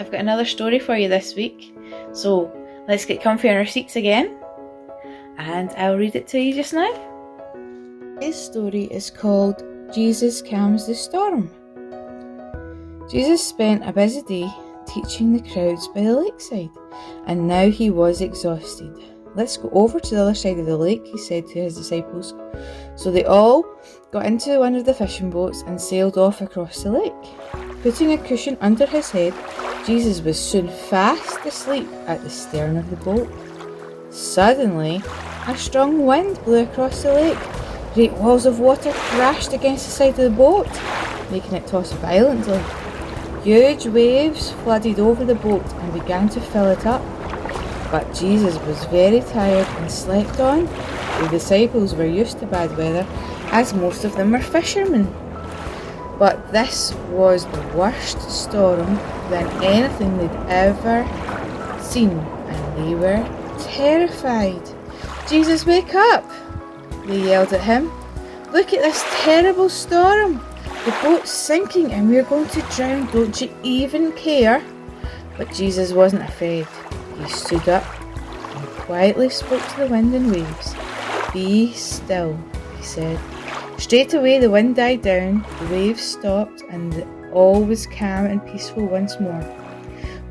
I've got another story for you this week. So let's get comfy on our seats again, and I'll read it to you just now. Today's story is called Jesus Calms the Storm. Jesus spent a busy day teaching the crowds by the lakeside, and now he was exhausted. "Let's go over to the other side of the lake," he said to his disciples. So they all got into one of the fishing boats and sailed off across the lake. Putting a cushion under his head, Jesus was soon fast asleep at the stern of the boat. Suddenly, a strong wind blew across the lake. Great walls of water crashed against the side of the boat, making it toss violently. Huge waves flooded over the boat and began to fill it up. But Jesus was very tired and slept on. The disciples were used to bad weather, as most of them were fishermen. But this was the worst storm than anything they'd ever seen, and they were terrified. "Jesus, wake up!" they yelled at him. "Look at this terrible storm! The boat's sinking and we're going to drown. Don't you even care?" But Jesus wasn't afraid. He stood up and quietly spoke to the wind and waves. "Be still," he said. Straight away the wind died down, the waves stopped, and all was calm and peaceful once more.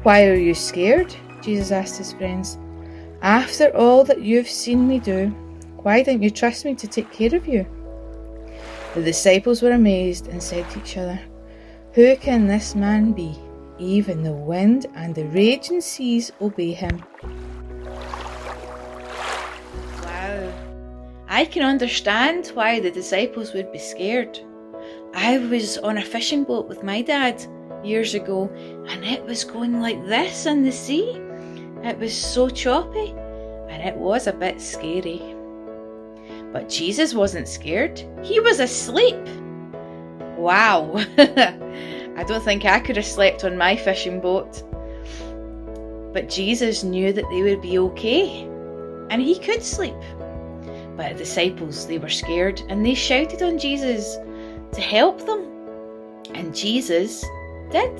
"Why are you scared?" Jesus asked his friends. "After all that you've seen me do, why don't you trust me to take care of you?" The disciples were amazed and said to each other, "Who can this man be? Even the wind and the raging seas obey him." Wow. I can understand why the disciples would be scared. I was on a fishing boat with my dad years ago, and it was going like this in the sea. It was so choppy, and it was a bit scary. But Jesus wasn't scared. He was asleep. Wow. I don't think I could have slept on my fishing boat. But Jesus knew that they would be okay, and he could sleep. But the disciples, they were scared, and they shouted on Jesus to help them. And Jesus did.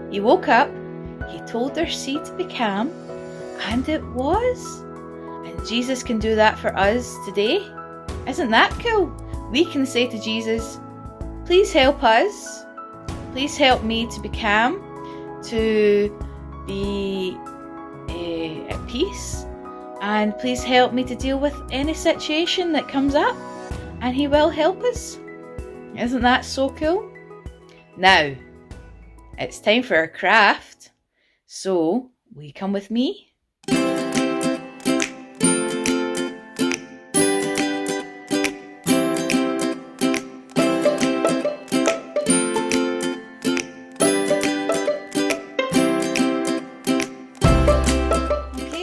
He woke up, he told their sea to be calm, and it was. And Jesus can do that for us today. Isn't that cool? We can say to Jesus, "Please help us. Please help me to be calm, to be at peace, and please help me to deal with any situation that comes up." And he will help us. Isn't that so cool? Now, it's time for our craft. So, will you come with me?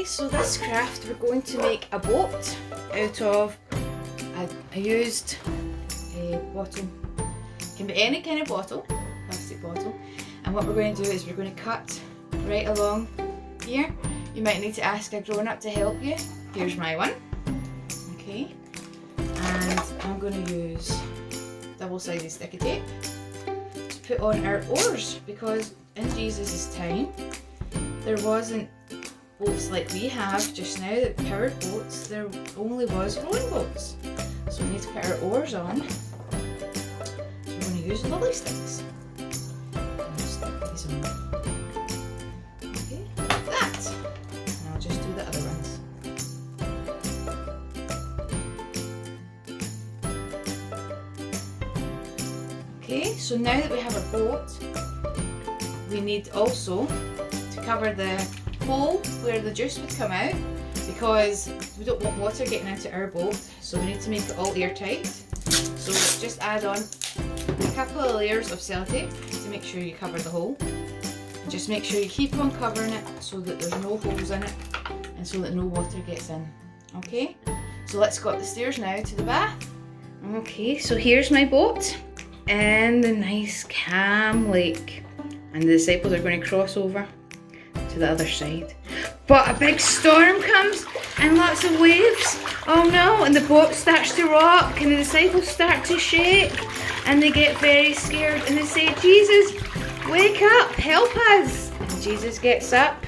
So this craft, we're going to make a boat out of a used bottle. It can be any kind of bottle, plastic bottle. And what we're going to do is we're going to cut right along here. You might need to ask a grown-up to help you. Here's my one. Okay. And I'm going to use double-sided sticky tape to put on our oars, because in Jesus' time there wasn't boats like we have just now, that powered boats. There only was rowing boats. So we need to put our oars on. So we're going to use lolly sticks. And just stick these on. Okay, like that. And I'll just do the other ones. Okay, so now that we have our boat, we need also to cover the hole where the juice would come out, because we don't want water getting into our boat, so we need to make it all airtight. So just add on a couple of layers of sellotape to make sure you cover the hole. And just make sure you keep on covering it so that there's no holes in it and so that no water gets in. Okay, so let's go up the stairs now to the bath. Okay, so here's my boat in the nice calm lake, and the disciples are going to cross over to the other side. But a big storm comes and lots of waves. Oh no, and the boat starts to rock and the disciples start to shake and they get very scared and they say, "Jesus, wake up, help us." And Jesus gets up,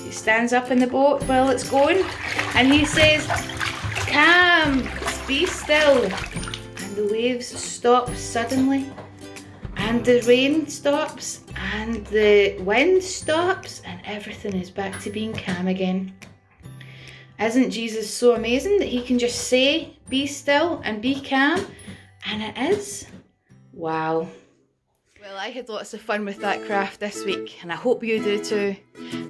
he stands up in the boat while it's going, and he says, "Calm, be still." And the waves stop suddenly, and the rain stops, and the wind stops, and everything is back to being calm again. Isn't Jesus so amazing that he can just say, "Be still and be calm," and it is? Wow. Well, I had lots of fun with that craft this week, and I hope you do too.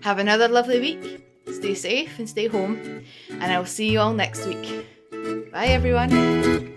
Have another lovely week. Stay safe and stay home, and I will see you all next week. Bye everyone.